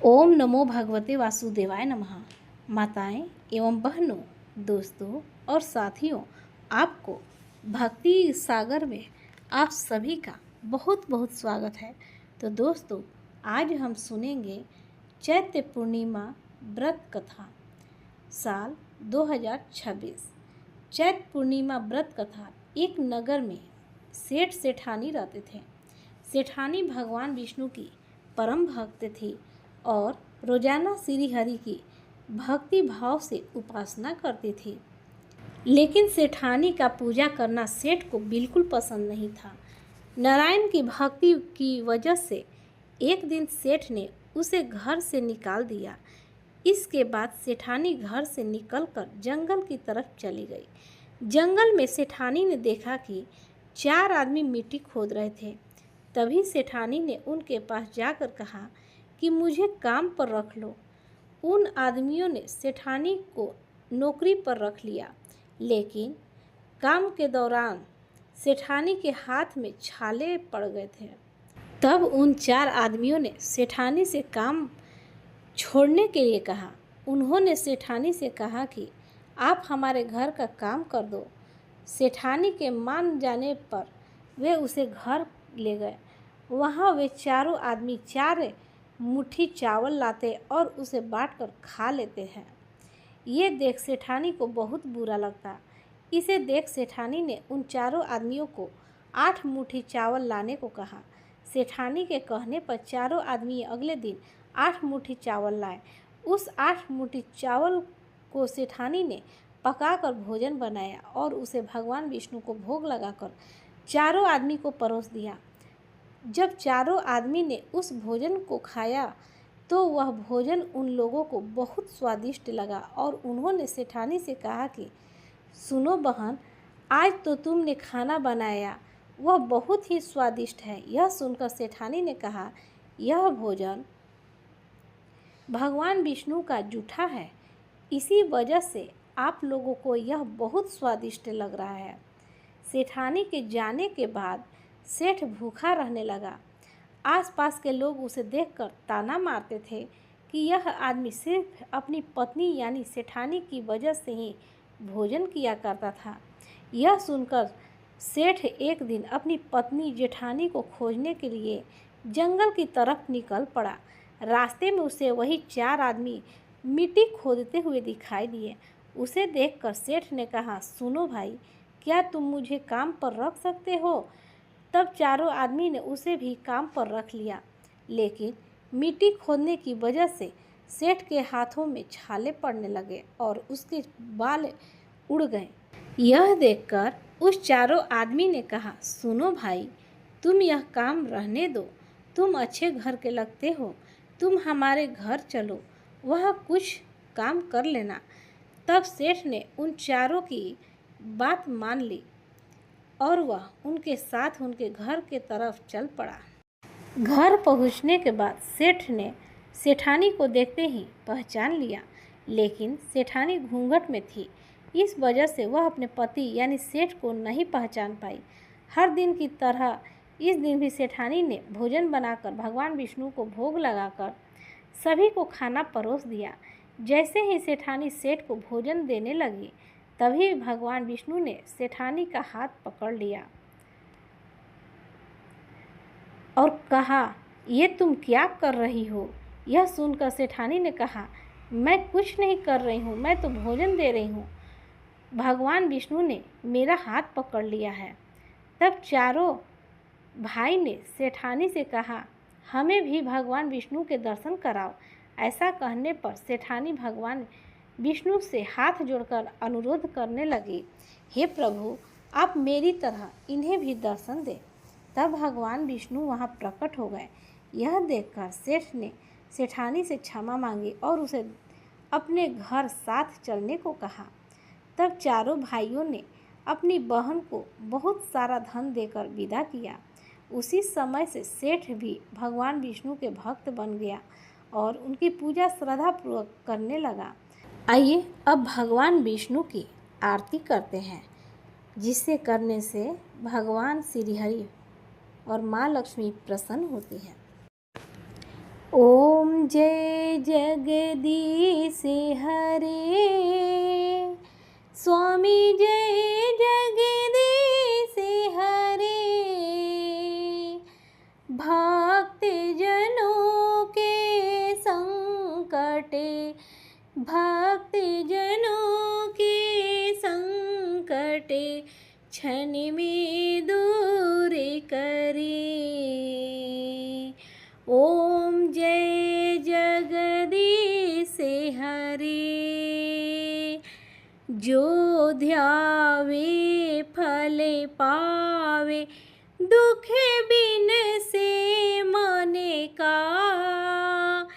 ओम नमो भगवते वासुदेवाय नमः। माताएं एवं बहनों, दोस्तों और साथियों, आपको भक्ति सागर में आप सभी का बहुत बहुत स्वागत है। तो दोस्तों, आज हम सुनेंगे चैत्र पूर्णिमा व्रत कथा साल 2026। चैत्र पूर्णिमा व्रत कथा। एक नगर में सेठ सेठानी रहते थे। सेठानी भगवान विष्णु की परम भक्त थी और रोजाना श्री हरि की भक्ति भाव से उपासना करती थी। लेकिन सेठानी का पूजा करना सेठ को बिल्कुल पसंद नहीं था। नारायण की भक्ति की वजह से एक दिन सेठ ने उसे घर से निकाल दिया। इसके बाद सेठानी घर से निकलकर जंगल की तरफ चली गई। जंगल में सेठानी ने देखा कि 4 आदमी मिट्टी खोद रहे थे। तभी सेठानी ने उनके पास जाकर कहा कि मुझे काम पर रख लो। उन आदमियों ने सेठानी को नौकरी पर रख लिया, लेकिन काम के दौरान सेठानी के हाथ में छाले पड़ गए थे। तब उन 4 आदमियों ने सेठानी से काम छोड़ने के लिए कहा। उन्होंने सेठानी से कहा कि आप हमारे घर का काम कर दो। सेठानी के मान जाने पर वे उसे घर ले गए। वहाँ वे चारों आदमी 4 मुट्ठी चावल लाते और उसे बांटकर खा लेते हैं। ये देख सेठानी को बहुत बुरा लगता। इसे देख सेठानी ने उन चारों आदमियों को 8 मुट्ठी चावल लाने को कहा। सेठानी के कहने पर चारों आदमी अगले दिन 8 मुट्ठी चावल लाए। उस 8 मुट्ठी चावल को सेठानी ने पकाकर भोजन बनाया और उसे भगवान विष्णु को भोग लगाकर चारों आदमी को परोस दिया। जब चारों आदमी ने उस भोजन को खाया तो वह भोजन उन लोगों को बहुत स्वादिष्ट लगा और उन्होंने सेठानी से कहा कि सुनो बहन, आज तो तुमने खाना बनाया, वह बहुत ही स्वादिष्ट है। यह सुनकर सेठानी ने कहा, यह भोजन भगवान विष्णु का जूठा है, इसी वजह से आप लोगों को यह बहुत स्वादिष्ट लग रहा है। सेठानी के जाने के बाद सेठ भूखा रहने लगा। आसपास के लोग उसे देखकर ताना मारते थे कि यह आदमी सिर्फ अपनी पत्नी यानी सेठानी की वजह से ही भोजन किया करता था। यह सुनकर सेठ एक दिन अपनी पत्नी जेठानी को खोजने के लिए जंगल की तरफ निकल पड़ा। रास्ते में उसे वही 4 आदमी मिट्टी खोदते हुए दिखाई दिए। उसे देखकर सेठ ने कहा, सुनो भाई, क्या तुम मुझे काम पर रख सकते हो? तब चारों आदमी ने उसे भी काम पर रख लिया, लेकिन मिट्टी खोदने की वजह से सेठ के हाथों में छाले पड़ने लगे और उसके बाल उड़ गए। यह देखकर उस चारों आदमी ने कहा, सुनो भाई, तुम यह काम रहने दो, तुम अच्छे घर के लगते हो, तुम हमारे घर चलो, वह कुछ काम कर लेना। तब सेठ ने उन चारों की बात मान ली और वह उनके साथ उनके घर के तरफ चल पड़ा। घर पहुंचने के बाद सेठ ने सेठानी को देखते ही पहचान लिया, लेकिन सेठानी घूंघट में थी। इस वजह से वह अपने पति यानी सेठ को नहीं पहचान पाई। हर दिन की तरह इस दिन भी सेठानी ने भोजन बनाकर भगवान विष्णु को भोग लगाकर सभी को खाना परोस दिया। जैसे ही सेठानी सेठ को भोजन देने लगी, तभी भगवान विष्णु ने सेठानी का हाथ पकड़ लिया और कहा, ये तुम क्या कर रही हो? यह सुनकर सेठानी ने कहा, मैं कुछ नहीं कर रही हूँ, मैं तो भोजन दे रही हूँ। भगवान विष्णु ने मेरा हाथ पकड़ लिया है। तब चारों भाई ने सेठानी से कहा, हमें भी भगवान विष्णु के दर्शन कराओ। ऐसा कहने पर सेठानी भगवान विष्णु से हाथ जोड़कर अनुरोध करने लगी, हे प्रभु, आप मेरी तरह इन्हें भी दर्शन दें। तब भगवान विष्णु वहां प्रकट हो गए। यह देखकर सेठ ने सेठानी से क्षमा मांगी और उसे अपने घर साथ चलने को कहा। तब चारों भाइयों ने अपनी बहन को बहुत सारा धन देकर विदा किया। उसी समय से सेठ भी भगवान विष्णु के भक्त बन गया और उनकी पूजा श्रद्धापूर्वक करने लगा। आइए अब भगवान विष्णु की आरती करते हैं, जिसे करने से भगवान श्री हरि और माँ लक्ष्मी प्रसन्न होती है। ओम जय जगदीश हरे। स्वामी जय जगदीश हरे। भक्त जनों के संकटे, भक्त जनों के संकटे क्षण में दूर करे। ओम जय जगदीश हरे। जो ध्यावे फल पावे, दुख बिन से मन का।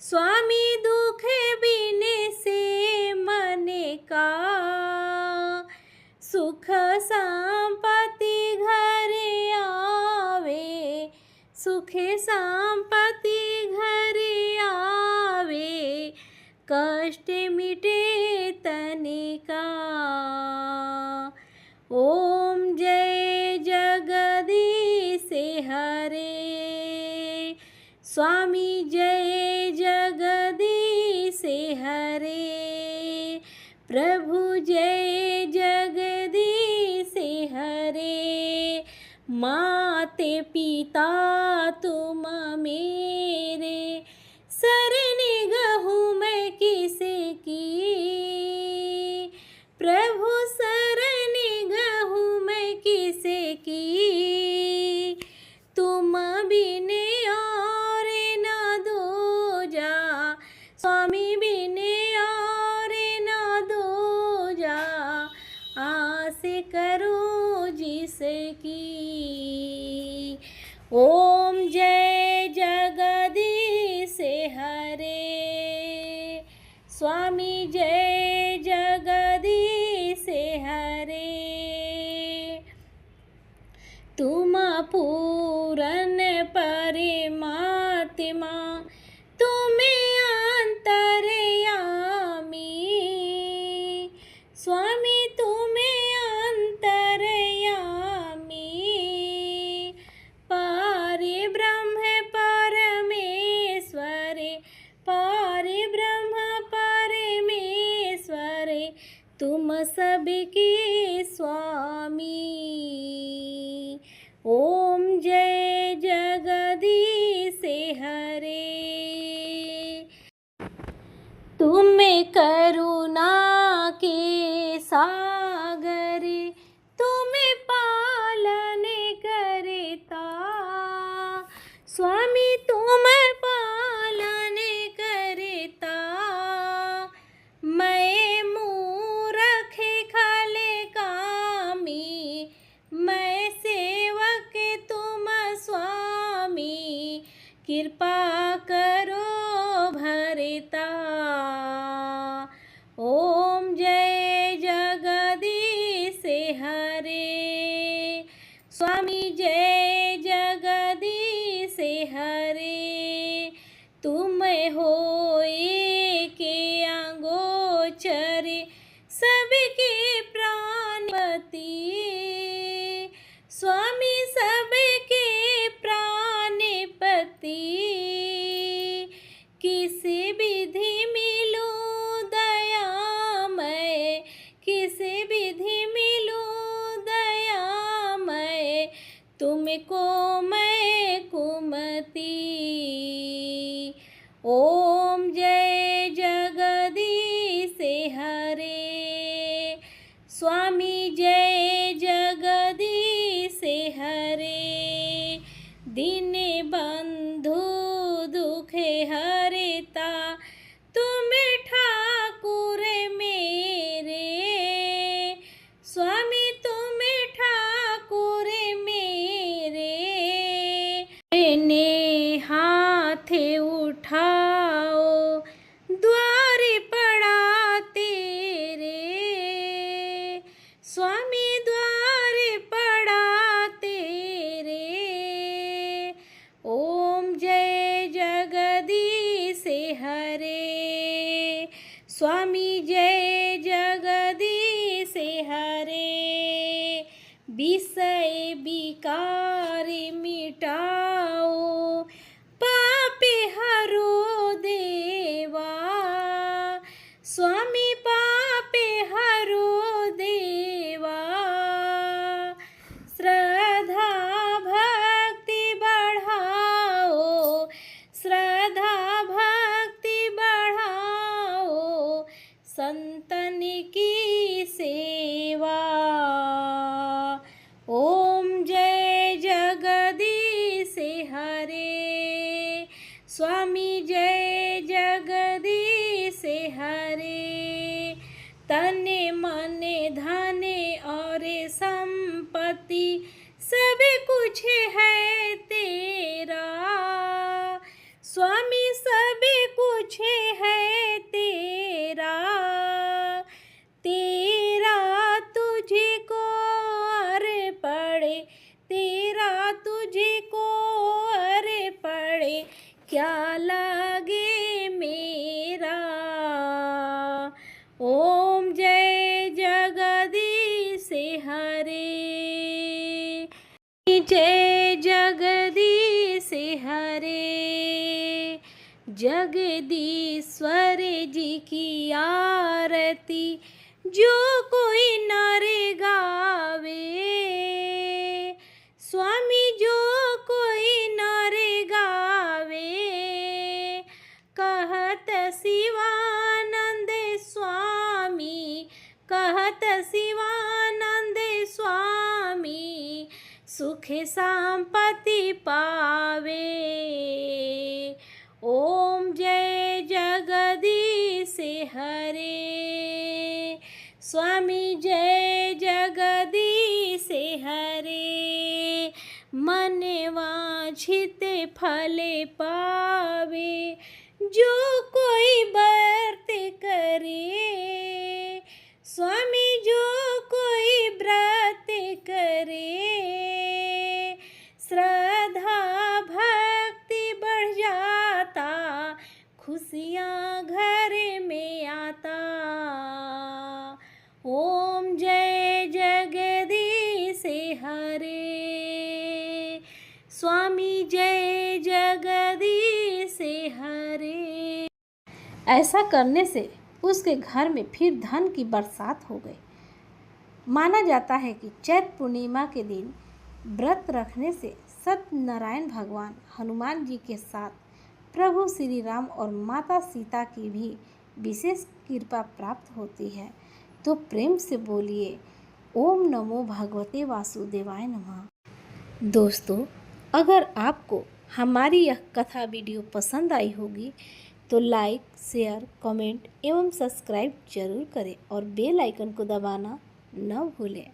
स्वामी दुख बिन से मन का। सुख संपत्ति घर आवे, सुख संपत्ति घर आवे। कष्ट मिटे तन का। ओम जय जगदीश हरे। स्वामी जय जगदीश हरे। प्रभु जय जगदीश हरे। माते पिता तुम मेरे, शरण गहूँ मैं किसकी। प्रभु शरण गहूँ मैं किसकी। तुम बिन और न दूजा, स्वामी बिन और न दूजा। आस करो जिसकी। ओम जय जगदीश हरे। स्वामी जय जगदीश हरे। तुम पूरन परमात्मा, तुम अंतर्यामी। स्वामी तुम अंतर्यामी। पारे ब्रह्म परमेश्वर, पारे ब्रह्म परमेश्वर। तुम सबके स्वामी। ओम जय जगदीश हरे। तुम करुणा के सागर, तुम पालन करता। स्वामी तुम पालन करता। मैं मूरख खल कामी, मैं सेवक तुम स्वामी। कृपा करो भरता। ओम जय जगदीश हरे। स्वामी जय जगदीश हरे। तुम हो के अगोचर, सबके प्राणपति। स्वामी सबके प्राणपति। किस विधि मिलूं दयामय, किस विधि मिलूं दयामय। तुमको मैं कुमति। ओम जय जगदीश हरे। स्वामी जय जगदीश हरे। दीन बंधु दुख हरता, तुम ठाकुर मेरे। स्वामी तुम ठाकुर मेरे। ने हाथ उठाओ, द्वार पड़ा तेरे। स्वामी द्वार पड़ा तेरे। ओम जय जगदीश हरे। स्वामी जय जगदीश हरे। विषय विकार मिटाओ, पाप हरो दे। संतन की सेवा। ओम जय जगदीश हरे, स्वामी जय जगदीश हरे। तने मने धने और संपत्ति सब कुछ है तेरा, स्वामी सब कुछ है तेरा। तेरा तुझे को पड़े, तेरा तुझे को पड़े, क्या लगे मेरा। ओम जय जगदीश हरे, जय जगदीश हरे। जगदीश्वर जी की आरती जो कोई नर गावे, स्वामी जो कोई नर गावे। कहत शिवानंद स्वामी, कहत शिवानंद स्वामी, सुख संपत्ति पावे। ओम जय जगदीश हरे, स्वामी जय जगदीश हरे। मन वांछित फल पावे जो कोई व्रत करे, स्वामी जो कोई व्रत करे। श्रद्धा भक्ति बढ़ जाता, खुशियाँ घर में आता। ओम जय जगदीश हरे, स्वामी जय जगदीश हरे। ऐसा करने से उसके घर में फिर धन की बरसात हो गई। माना जाता है कि चैत्र पूर्णिमा के दिन व्रत रखने से सत्यनारायण भगवान हनुमान जी के साथ प्रभु श्री राम और माता सीता की भी विशेष कृपा प्राप्त होती है। तो प्रेम से बोलिए ओम नमो भगवते वासुदेवाय नमः। दोस्तों, अगर आपको हमारी यह कथा वीडियो पसंद आई होगी तो लाइक, शेयर, कमेंट एवं सब्सक्राइब जरूर करें और बेल आइकन को दबाना न भूलें।